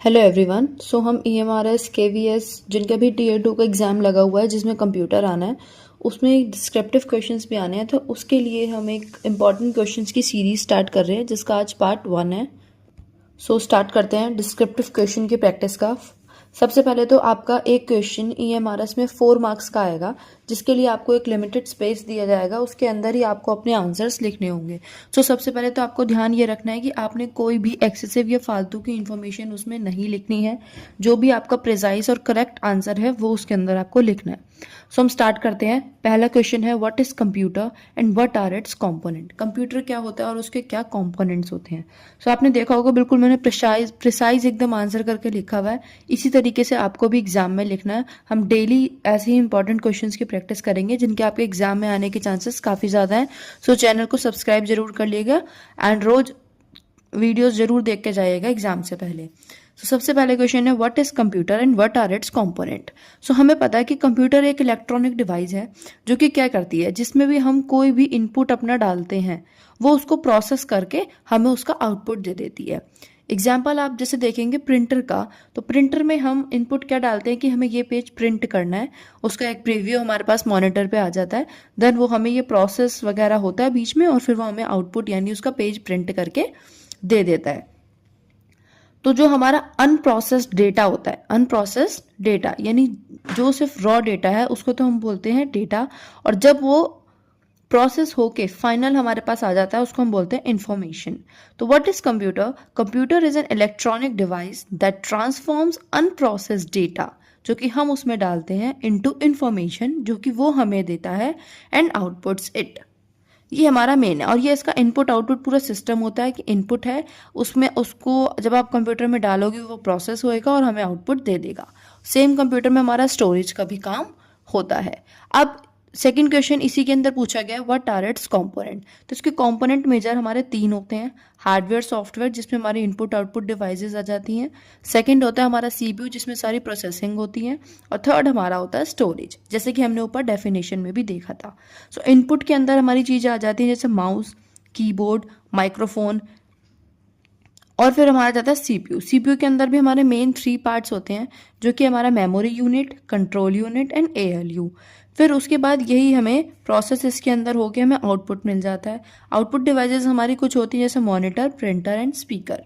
Hello everyone. सो हम EMRS KVS जिनका भी Tier 2 का एग्ज़ाम लगा हुआ है जिसमें कंप्यूटर आना है, उसमें डिस्क्रिप्टिव क्वेश्चंस भी आने हैं। तो उसके लिए हम एक इम्पॉर्टेंट क्वेश्चंस की सीरीज स्टार्ट कर रहे हैं जिसका आज पार्ट 1 है। सो स्टार्ट करते हैं डिस्क्रिप्टिव क्वेश्चन की प्रैक्टिस का। सबसे पहले तो आपका एक क्वेश्चन EMRS में 4 मार्क्स का आएगा, जिसके लिए आपको एक लिमिटेड स्पेस दिया जाएगा, उसके अंदर ही आपको अपने आंसर्स लिखने होंगे। सो सबसे पहले तो आपको ध्यान ये रखना है कि आपने कोई भी एक्सेसिव या फालतू की इन्फॉर्मेशन उसमें नहीं लिखनी है। जो भी आपका प्रिसाइज और करेक्ट आंसर है वो उसके अंदर आपको लिखना है। सो हम स्टार्ट करते हैं। पहला क्वेश्चन है what is computer and what are its component. Computer क्या होता है और उसके क्या कंपोनेंट्स होते हैं। सो आपने देखा होगा बिल्कुल मैंने प्रिसाइज एकदम आंसर करके लिखा हुआ है। इसी तरीके से आपको भी एग्जाम में लिखना है। हम डेली ऐसे ही इंपॉर्टेंट क्वेश्चंस की प्रैक्टिस करेंगे जिनके आपके एग्जाम में आने के चांसेस काफ़ी ज़्यादा हैं। सो चैनल को सब्सक्राइब जरूर कर लिएगा एंड रोज वीडियोस जरूर देख के जाइएगा एग्जाम से पहले। तो सबसे पहले क्वेश्चन है what is computer and what are its component. So हमें पता है कि कंप्यूटर एक इलेक्ट्रॉनिक डिवाइस है जो कि क्या करती है, जिसमें भी हम कोई भी इनपुट अपना डालते हैं वो उसको प्रोसेस करके हमें उसका आउटपुट दे देती है। एग्जाम्पल आप जैसे देखेंगे प्रिंटर का, तो प्रिंटर में हम इनपुट क्या डालते हैं कि हमें ये पेज प्रिंट करना है, उसका एक प्रीव्यू हमारे पास मॉनिटर पे आ जाता है। देन वो हमें ये प्रोसेस वगैरह होता है बीच में और फिर वो हमें आउटपुट यानी उसका पेज प्रिंट करके दे देता है। तो जो हमारा अनप्रोसेस्ड डेटा होता है, अनप्रोसेस्ड डेटा यानी जो सिर्फ रॉ डेटा है उसको तो हम बोलते हैं डेटा, और जब वो प्रोसेस होके फाइनल हमारे पास आ जाता है उसको हम बोलते हैं इंफॉर्मेशन। तो what is computer? Computer is an electronic device that transforms unprocessed data, जो कि हम उसमें डालते हैं, इनटू इंफॉर्मेशन जो कि वो हमें देता है, एंड आउटपुट्स इट। ये हमारा मेन है और ये इसका इनपुट आउटपुट पूरा सिस्टम होता है कि इनपुट है उसमें उसको जब आप कंप्यूटर में डालोगे वो प्रोसेस होएगा और हमें आउटपुट दे देगा। सेम कंप्यूटर में हमारा स्टोरेज का भी काम होता है। अब सेकंड क्वेश्चन इसी के अंदर पूछा गया व्हाट आर इट्स कंपोनेंट। तो इसके कंपोनेंट मेजर हमारे 3 होते हैं, हार्डवेयर सॉफ्टवेयर जिसमें हमारी इनपुट आउटपुट डिवाइसेस आ जाती हैं, सेकंड होता है हमारा CPU जिसमें सारी प्रोसेसिंग होती है, और थर्ड हमारा होता है स्टोरेज, जैसे कि हमने ऊपर डेफिनेशन में भी देखा था। सो इनपुट के अंदर हमारी चीज़ें आ जाती हैं जैसे माउस, कीबोर्ड, माइक्रोफोन, और फिर हमारा जाता है CPU के अंदर भी हमारे मेन 3 पार्ट्स होते हैं जो कि हमारा memory unit, control unit and ALU। फिर उसके बाद यही हमें प्रोसेस इसके अंदर होके हमें आउटपुट मिल जाता है। आउटपुट डिवाइसेस हमारी कुछ होती हैं जैसे monitor, printer and speaker.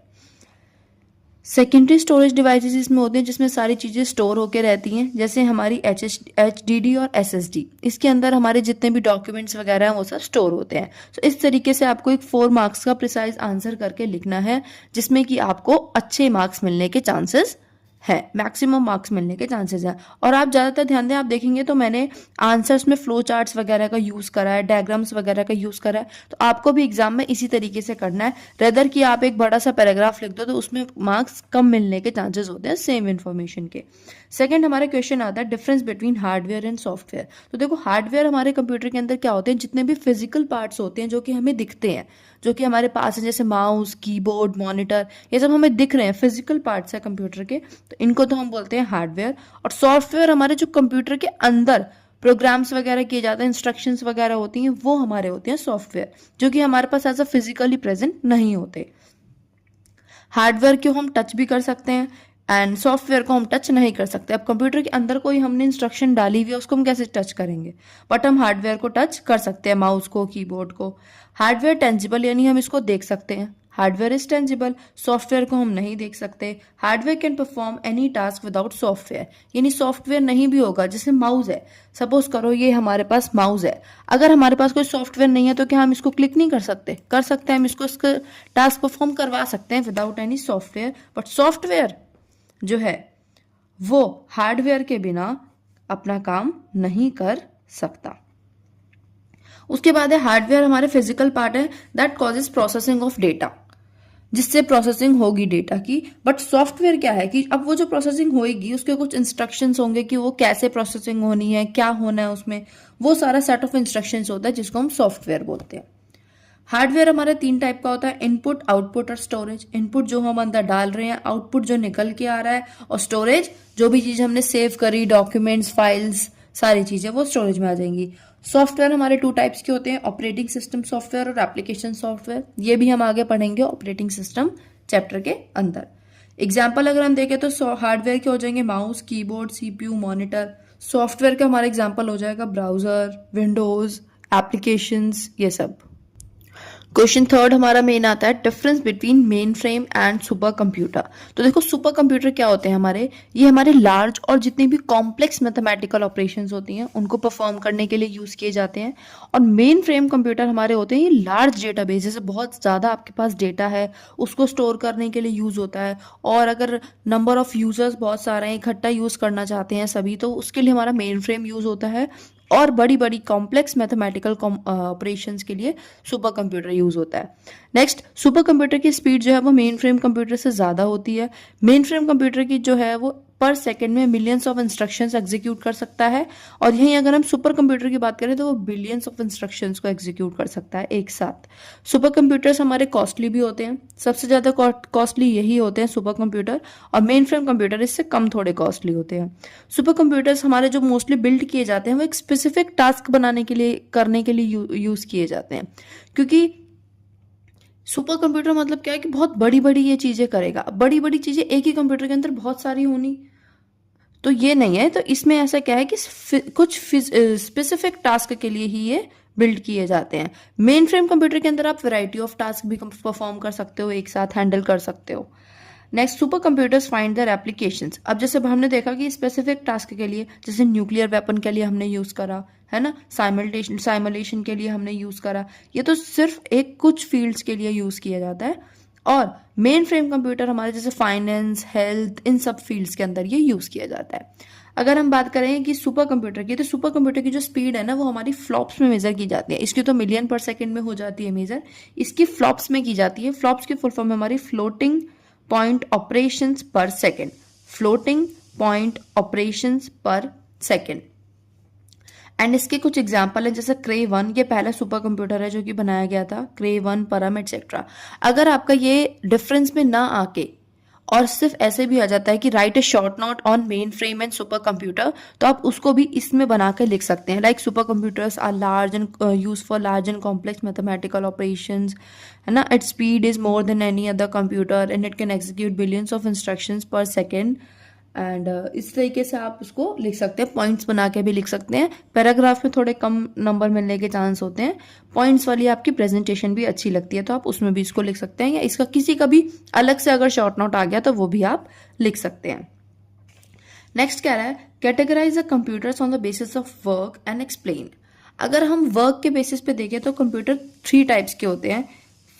Secondary storage devices इसमें होते हैं जिसमें सारी चीज़ें स्टोर होके रहती हैं, जैसे हमारी HDD और SSD। इसके अंदर हमारे जितने भी डॉक्यूमेंट्स वगैरह हैं वो सब स्टोर होते हैं। तो इस तरीके से आपको एक 4 मार्क्स का प्रिसाइज आंसर करके लिखना है जिसमें कि आपको अच्छे मार्क्स मिलने के चांसेस है, मैक्सिमम मार्क्स मिलने के चांसेस हैं। और आप ज़्यादातर ध्यान दें, आप देखेंगे तो मैंने आंसर्स में फ्लो चार्ट्स वगैरह का यूज़ करा है, डायग्राम्स वगैरह का यूज़ करा है। तो आपको भी एग्जाम में इसी तरीके से करना है, रेदर कि आप एक बड़ा सा पैराग्राफ लिख दो तो उसमें मार्क्स कम मिलने के चांसेस होते हैं सेम इन्फॉर्मेशन के। सेकंड हमारा क्वेश्चन आता है difference between hardware and software. तो देखो हार्डवेयर हमारे कंप्यूटर के अंदर क्या होते हैं, जितने भी फिजिकल पार्ट्स होते हैं जो कि हमें दिखते हैं, जो कि हमारे पास है, जैसे माउस, कीबोर्ड, मॉनिटर, ये सब हमें दिख रहे हैं, फिजिकल पार्ट्स है कंप्यूटर के, तो इनको तो हम बोलते हैं हार्डवेयर। और सॉफ्टवेयर हमारे जो कंप्यूटर के अंदर प्रोग्राम्स वगैरह किए जाते हैं, इंस्ट्रक्शंस वगैरह होती हैं, वो हमारे होते हैं सॉफ्टवेयर, जो कि हमारे पास एज अ फिजिकली प्रेजेंट नहीं होते। हार्डवेयर को हम टच भी कर सकते हैं एंड सॉफ्टवेयर को हम टच नहीं कर सकते। अब कंप्यूटर के अंदर कोई हमने इंस्ट्रक्शन डाली हुई है उसको हम कैसे टच करेंगे, बट हम हार्डवेयर को टच कर सकते हैं, माउस को, कीबोर्ड को। हार्डवेयर टेंजिबल यानी हम इसको देख सकते हैं, हार्डवेयर इज टेंजिबल। सॉफ्टवेयर को हम नहीं देख सकते। Hardware can perform any task without software, यानी सॉफ्टवेयर नहीं भी होगा, जैसे माउस है, सपोज करो ये हमारे पास माउस है, अगर हमारे पास कोई सॉफ्टवेयर नहीं है तो क्या हम इसको क्लिक नहीं कर सकते? कर सकते हैं, हम इसको इसका टास्क परफॉर्म करवा सकते हैं without any software. But software जो है वो हार्डवेयर के बिना अपना काम नहीं कर सकता। उसके बाद है हार्डवेयर हमारे फिजिकल पार्ट है that causes processing of data, जिससे प्रोसेसिंग होगी डेटा की। बट सॉफ्टवेयर क्या है कि अब वो जो प्रोसेसिंग होगी उसके कुछ इंस्ट्रक्शंस होंगे कि वो कैसे प्रोसेसिंग होनी है, क्या होना है उसमें, वो सारा सेट ऑफ इंस्ट्रक्शंस होता है जिसको हम सॉफ्टवेयर बोलते हैं। हार्डवेयर हमारे 3 टाइप का होता है, इनपुट, आउटपुट और स्टोरेज। इनपुट जो हम अंदर डाल रहे हैं, आउटपुट जो निकल के आ रहा है, और स्टोरेज जो भी चीज हमने सेव करी, डॉक्यूमेंट्स, फाइल्स, सारी चीजें वो स्टोरेज में आ जाएंगी। सॉफ्टवेयर हमारे 2 टाइप्स के होते हैं, ऑपरेटिंग सिस्टम सॉफ्टवेयर और एप्लीकेशन सॉफ्टवेयर। ये भी हम आगे पढ़ेंगे ऑपरेटिंग सिस्टम चैप्टर के अंदर। एग्जाम्पल अगर हम देखें तो हार्डवेयर के हो जाएंगे mouse, keyboard, CPU, monitor. Software का हमारा एग्जाम्पल हो जाएगा ब्राउजर, विंडोज, एप्लीकेशंस, ये सब। क्वेश्चन थर्ड हमारा मेन आता है difference between main frame and super computer. तो देखो सुपर कंप्यूटर क्या होते हैं हमारे, ये हमारे लार्ज और जितनी भी कॉम्प्लेक्स मैथमेटिकल ऑपरेशंस होती हैं उनको परफॉर्म करने के लिए यूज किए जाते हैं। और मेन फ्रेम कंप्यूटर हमारे होते हैं ये लार्ज डेटाबेस, जैसे बहुत ज़्यादा आपके पास डेटा है उसको स्टोर करने के लिए यूज होता है। और अगर नंबर ऑफ यूजर्स बहुत सारे हैं, इकट्ठा यूज करना चाहते हैं सभी, तो उसके लिए हमारा मेन फ्रेम यूज होता है। और बड़ी बड़ी कॉम्प्लेक्स मैथमेटिकल ऑपरेशंस के लिए सुपर कंप्यूटर यूज होता है। नेक्स्ट, सुपर कंप्यूटर की स्पीड जो है वो मेन फ्रेम कंप्यूटर से ज़्यादा होती है। मेन फ्रेम कंप्यूटर की जो है वो पर सेकंड में मिलियंस ऑफ इंस्ट्रक्शंस एग्जीक्यूट कर सकता है। और यहीं अगर हम सुपर कंप्यूटर की बात करें तो वो बिलियंस ऑफ इंस्ट्रक्शंस को एग्जीक्यूट कर सकता है एक साथ। सुपर कंप्यूटर्स हमारे कॉस्टली भी होते हैं, सबसे ज़्यादा कॉस्टली यही होते हैं सुपर कंप्यूटर। और मेन फ्रेम कंप्यूटर इससे कम थोड़े कॉस्टली होते हैं। सुपर कंप्यूटर्स हमारे जो मोस्टली बिल्ड किए जाते हैं वो एक स्पेसिफिक टास्क बनाने के लिए करने के लिए यूज़ किए जाते हैं। क्योंकि सुपर कंप्यूटर मतलब क्या है कि बहुत बड़ी बड़ी ये चीज़ें करेगा। बड़ी बड़ी चीज़ें एक ही कंप्यूटर के अंदर बहुत सारी होनी तो ये नहीं है। तो इसमें ऐसा क्या है कि कुछ स्पेसिफिक टास्क के लिए ही ये बिल्ड किए जाते हैं। मेन फ्रेम कंप्यूटर के अंदर आप वैरायटी ऑफ टास्क भी परफॉर्म कर सकते हो, एक साथ हैंडल कर सकते हो। Next, super computers find their applications. अब जैसे हमने देखा कि स्पेसिफिक टास्क के लिए, जैसे न्यूक्लियर वेपन के लिए हमने यूज़ करा है ना, साइमलेशन के लिए हमने यूज़ करा, ये तो सिर्फ एक कुछ फील्ड्स के लिए यूज़ किया जाता है। और मेन फ्रेम कंप्यूटर हमारे जैसे फाइनेंस, हेल्थ, इन सब फील्ड्स के अंदर ये यूज़ किया जाता है। अगर हम बात करें कि सुपर कंप्यूटर की, तो सुपर कंप्यूटर की जो स्पीड है ना वो हमारी फ्लॉप्स में मेजर की जाती है। इसकी तो मिलियन पर सेकंड में हो जाती है मेजर, इसकी फ्लॉप्स में की जाती है। फ्लॉप्स की फुल फॉर्म है हमारी फ्लोटिंग पॉइंट ऑपरेशंस पर सेकंड। फ्लोटिंग पॉइंट ऑपरेशंस पर सेकंड। एंड इसके कुछ एग्जाम्पल है, जैसे क्रे 1, ये पहला सुपर कंप्यूटर है जो कि बनाया गया था, क्रे 1, परम एटसेट्रा। अगर आपका ये डिफरेंस में ना आके और सिर्फ ऐसे भी आ जाता है कि right A short note on main frame and super computer, तो आप उसको भी इसमें बना के लिख सकते हैं। Like super computers are large and use for large and complex mathematical operations, है ना। Its speed is more than any other computer and it can execute billions of instructions per second. And इस तरीके से आप उसको लिख सकते हैं, पॉइंट्स बना के भी लिख सकते हैं। पैराग्राफ में थोड़े कम नंबर मिलने के चांस होते हैं, पॉइंट्स वाली आपकी प्रेजेंटेशन भी अच्छी लगती है तो आप उसमें भी इसको लिख सकते हैं, या इसका किसी का भी अलग से अगर शॉर्ट नोट आ गया तो वो भी आप लिख सकते हैं। नेक्स्ट कह रहा है categorize the computers on the basis of work and explain. अगर हम वर्क के बेसिस पे देखें तो कंप्यूटर 3 टाइप्स के होते हैं।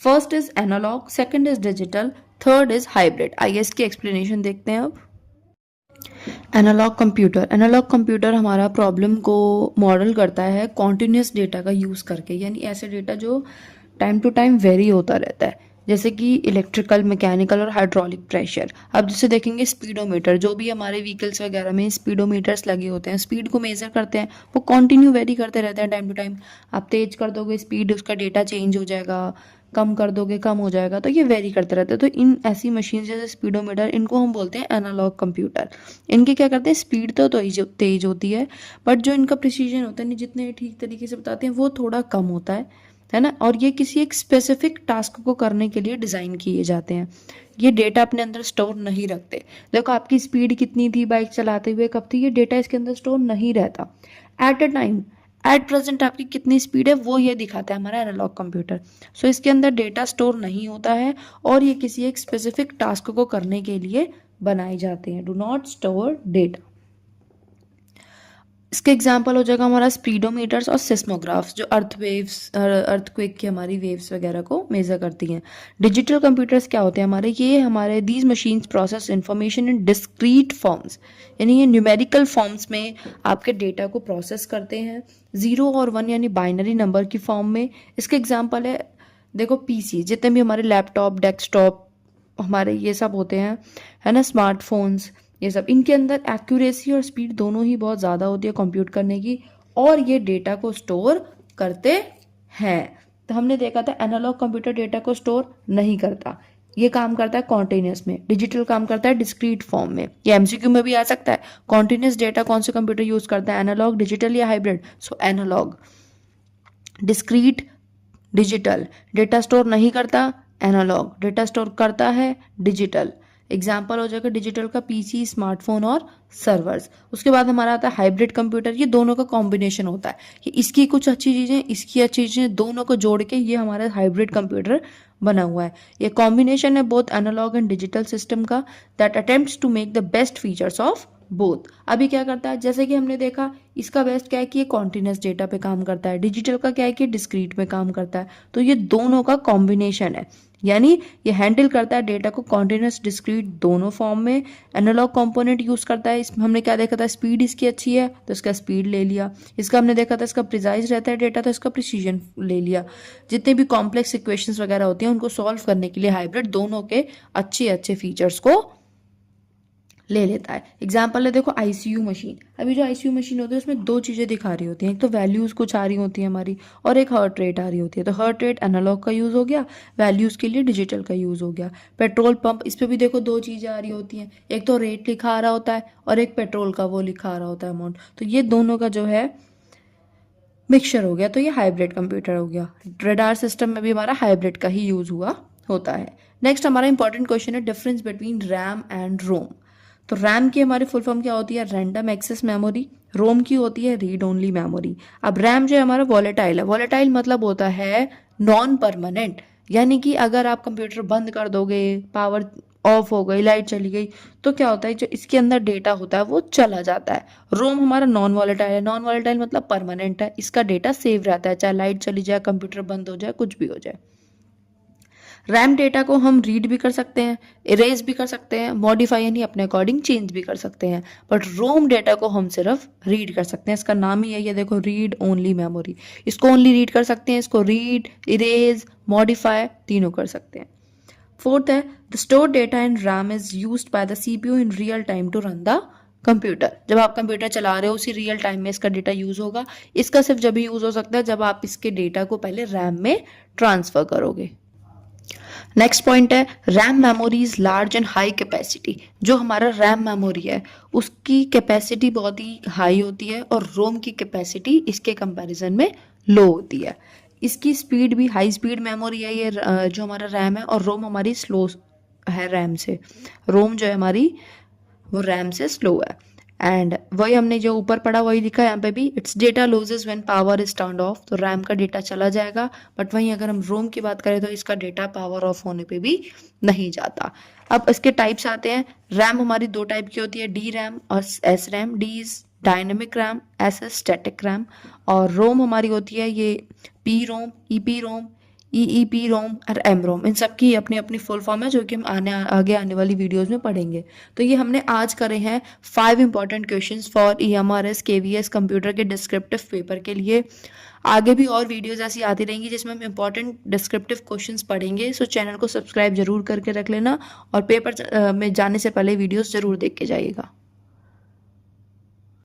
First is analog, second is digital, third is hybrid. आइए इसकी एक्सप्लेनेशन देखते हैं अब। एनालॉग कंप्यूटर हमारा प्रॉब्लम को मॉडल करता है कॉन्टिन्यूस डेटा का यूज़ करके, यानी ऐसे डेटा जो टाइम टू टाइम वेरी होता रहता है, जैसे कि इलेक्ट्रिकल, मैकेनिकल और हाइड्रोलिक प्रेशर। अब जैसे देखेंगे स्पीडोमीटर, जो भी हमारे व्हीकल्स वगैरह में स्पीडोमीटर्स लगे होते हैं, स्पीड को मेजर करते हैं, वो कंटिन्यू वेरी करते रहते हैं टाइम टू टाइम। आप तेज कर दोगे स्पीड, उसका डेटा चेंज हो जाएगा, कम कर दोगे कम हो जाएगा, तो ये वेरी करते रहते हैं। तो इन ऐसी मशीन जैसे स्पीडोमीटर, इनको हम बोलते हैं एनालॉग कंप्यूटर। इनके क्या करते हैं, स्पीड तो तेज होती है, बट जो इनका प्रिसीजन होता है, जितने ठीक तरीके से बताते हैं, वो थोड़ा कम होता है ना। और ये किसी एक स्पेसिफिक टास्क को करने के लिए डिज़ाइन किए जाते हैं। ये डेटा अपने अंदर स्टोर नहीं रखते। देखो आपकी स्पीड कितनी थी बाइक चलाते हुए, कब थी, ये डेटा इसके अंदर स्टोर नहीं रहता। At a time, at present आपकी कितनी स्पीड है वो ये दिखाता है हमारा एनालॉग कंप्यूटर। सो इसके अंदर डेटा स्टोर नहीं होता है और ये किसी एक स्पेसिफिक टास्क को करने के लिए बनाए जाते हैं। Do not store data. इसके एग्जाम्पल हो जाएगा हमारा स्पीडोमीटर्स और सिस्मोग्राफ्स, जो अर्थक्वेक की हमारी वेव्स वगैरह को मेजर करती हैं। डिजिटल कंप्यूटर्स क्या होते हैं हमारे, ये हमारे these machines process information in discrete forms, यानी ये न्यूमेरिकल फॉर्म्स में आपके डेटा को प्रोसेस करते हैं, 0 और 1 यानी बाइनरी नंबर की फॉर्म में। इसके एग्जाम्पल है, देखो पीसी, जितने भी हमारे लैपटॉप, डेस्कटॉप हमारे ये सब होते हैं, है ना, स्मार्टफोन्स, ये सब, इनके अंदर एक्यूरेसी और स्पीड दोनों ही बहुत ज़्यादा होती है कंप्यूट करने की, और ये डेटा को स्टोर करते हैं। तो हमने देखा था एनालॉग कंप्यूटर डेटा को स्टोर नहीं करता, ये काम करता है कॉन्टिन्यूस में। डिजिटल काम करता है डिस्क्रीट फॉर्म में। ये एमसीक्यू में भी आ सकता है, कॉन्टिन्यूस डेटा कौन से कंप्यूटर यूज करता है, एनालॉग, डिजिटल या hybrid. So analog. Discrete, digital. Data store नहीं करता, एनालॉग। डेटा स्टोर करता है, डिजिटल। एग्जाम्पल हो जाएगा डिजिटल का पीसी, स्मार्टफोन और सर्वर्स। उसके बाद हमारा आता है हाइब्रिड कंप्यूटर, ये दोनों का कॉम्बिनेशन होता है कि इसकी कुछ अच्छी चीज़ें, इसकी अच्छी चीज़ें, दोनों को जोड़ के ये हमारा हाइब्रिड कंप्यूटर बना हुआ है। ये कॉम्बिनेशन है both analog and digital system का that attempts to make the best features of both. अभी क्या करता है, जैसे कि हमने देखा इसका बेस्ट क्या है कि ये कॉन्टिन्यूस डेटा पे काम करता है, डिजिटल का क्या है कि डिस्क्रीट में काम करता है। तो ये दोनों का कॉम्बिनेशन है, यानी ये हैंडल करता है डेटा को कॉन्टिन्यूस डिस्क्रीट दोनों फॉर्म में। एनालॉग कंपोनेंट यूज करता है, इसमें हमने क्या देखा था, स्पीड इसकी अच्छी है तो इसका स्पीड ले लिया। इसका हमने देखा था इसका प्रिसाइज रहता है डेटा तो इसका प्रिसीजन ले लिया। जितने भी कॉम्प्लेक्स इक्वेशंस वगैरह होती हैं उनको सॉल्व करने के लिए हाइब्रिड दोनों के अच्छे अच्छे फीचर्स को ले लेता है। एग्जाम्पल है देखो आईसीयू मशीन। अभी जो आईसीयू मशीन होती है उसमें दो चीज़ें दिखा रही होती हैं, एक तो वैल्यूज़ कुछ आ रही होती है हमारी और एक हार्ट रेट आ रही होती है। तो हार्ट रेट एनालॉग का यूज़ हो गया, वैल्यूज़ के लिए डिजिटल का यूज़ हो गया। पेट्रोल पंप, इस पर भी देखो दो चीज़ें आ रही होती हैं, एक तो रेट लिखा आ रहा होता है और एक पेट्रोल का वो लिखा आ रहा होता है अमाउंट। तो ये दोनों का जो है मिक्सचर हो गया, तो ये हाइब्रिड कंप्यूटर हो गया। रडार सिस्टम में भी हमारा हाइब्रिड का ही यूज़ हुआ होता है। नेक्स्ट हमारा इंपॉर्टेंट क्वेश्चन है डिफरेंस बिटवीन रैम एंड रोम। तो रैम की हमारी फुल फॉर्म क्या होती है, रैंडम एक्सेस मेमोरी। रोम की होती है रीड ओनली मेमोरी। अब रैम जो है हमारा वॉलेटाइल है, वॉलेटाइल मतलब होता है नॉन परमानेंट, यानी कि अगर आप कंप्यूटर बंद कर दोगे, पावर ऑफ हो गई, लाइट चली गई, तो क्या होता है जो इसके अंदर डेटा होता है वो चला जाता है। रोम हमारा नॉन वॉलेटाइल है, नॉन वॉलेटाइल मतलब परमानेंट है, इसका डेटा सेव रहता है, चाहे लाइट चली जाए, कंप्यूटर बंद हो जाए, कुछ भी हो जाए। रैम डेटा को हम रीड भी कर सकते हैं, इरेज भी कर सकते हैं, मॉडिफाई यानी अपने अकॉर्डिंग चेंज भी कर सकते हैं, बट रोम डेटा को हम सिर्फ रीड कर सकते हैं। इसका नाम ही है, ये देखो रीड ओनली मेमोरी। इसको ओनली रीड कर सकते हैं, इसको रीड, इरेज, मॉडिफाई तीनों कर सकते हैं। फोर्थ है the store data in RAM is used by the CPU in real time to run the computer. जब आप कंप्यूटर चला रहे हो उसी रियल टाइम में इसका डेटा यूज होगा। इसका सिर्फ जब यूज हो सकता है जब आप इसके डेटा को पहले रैम में ट्रांसफर करोगे। नेक्स्ट पॉइंट है RAM memory is large and high capacity. जो हमारा रैम मेमोरी है उसकी कैपेसिटी बहुत ही हाई होती है और रोम की कैपेसिटी इसके कंपैरिजन में लो होती है। इसकी स्पीड भी हाई स्पीड मेमोरी है ये जो हमारा रैम है, और रोम हमारी स्लो है रैम से। रोम जो है हमारी वो रैम से स्लो है। एंड वही हमने जो ऊपर पढ़ा वही लिखा है यहाँ पे भी, it's data loses when power is turned of. तो रैम का डेटा चला जाएगा, बट वहीं अगर हम रोम की बात करें तो इसका डेटा पावर ऑफ होने पे भी नहीं जाता। अब इसके टाइप्स आते हैं। रैम हमारी दो टाइप की होती है, डी रैम और S RAM. D is dynamic RAM, S S static RAM. और रोम हमारी होती है ये P ROM, E P ROM, EEP ROM और एम रोम। इन सब की अपनी अपनी फुल फॉर्म है जो कि हम आगे आने वाली वीडियोस में पढ़ेंगे। तो ये हमने आज करे हैं 5 important questions for EMRS KVS computer के डिस्क्रिप्टिव पेपर के लिए। आगे भी और वीडियोस ऐसी आती रहेंगी जिसमें हम इंपॉर्टेंट डिस्क्रिप्टिव क्वेश्चंस पढ़ेंगे। सो चैनल को सब्सक्राइब जरूर करके रख लेना और पेपर में जाने से पहले वीडियोस जरूर देख के जाइएगा।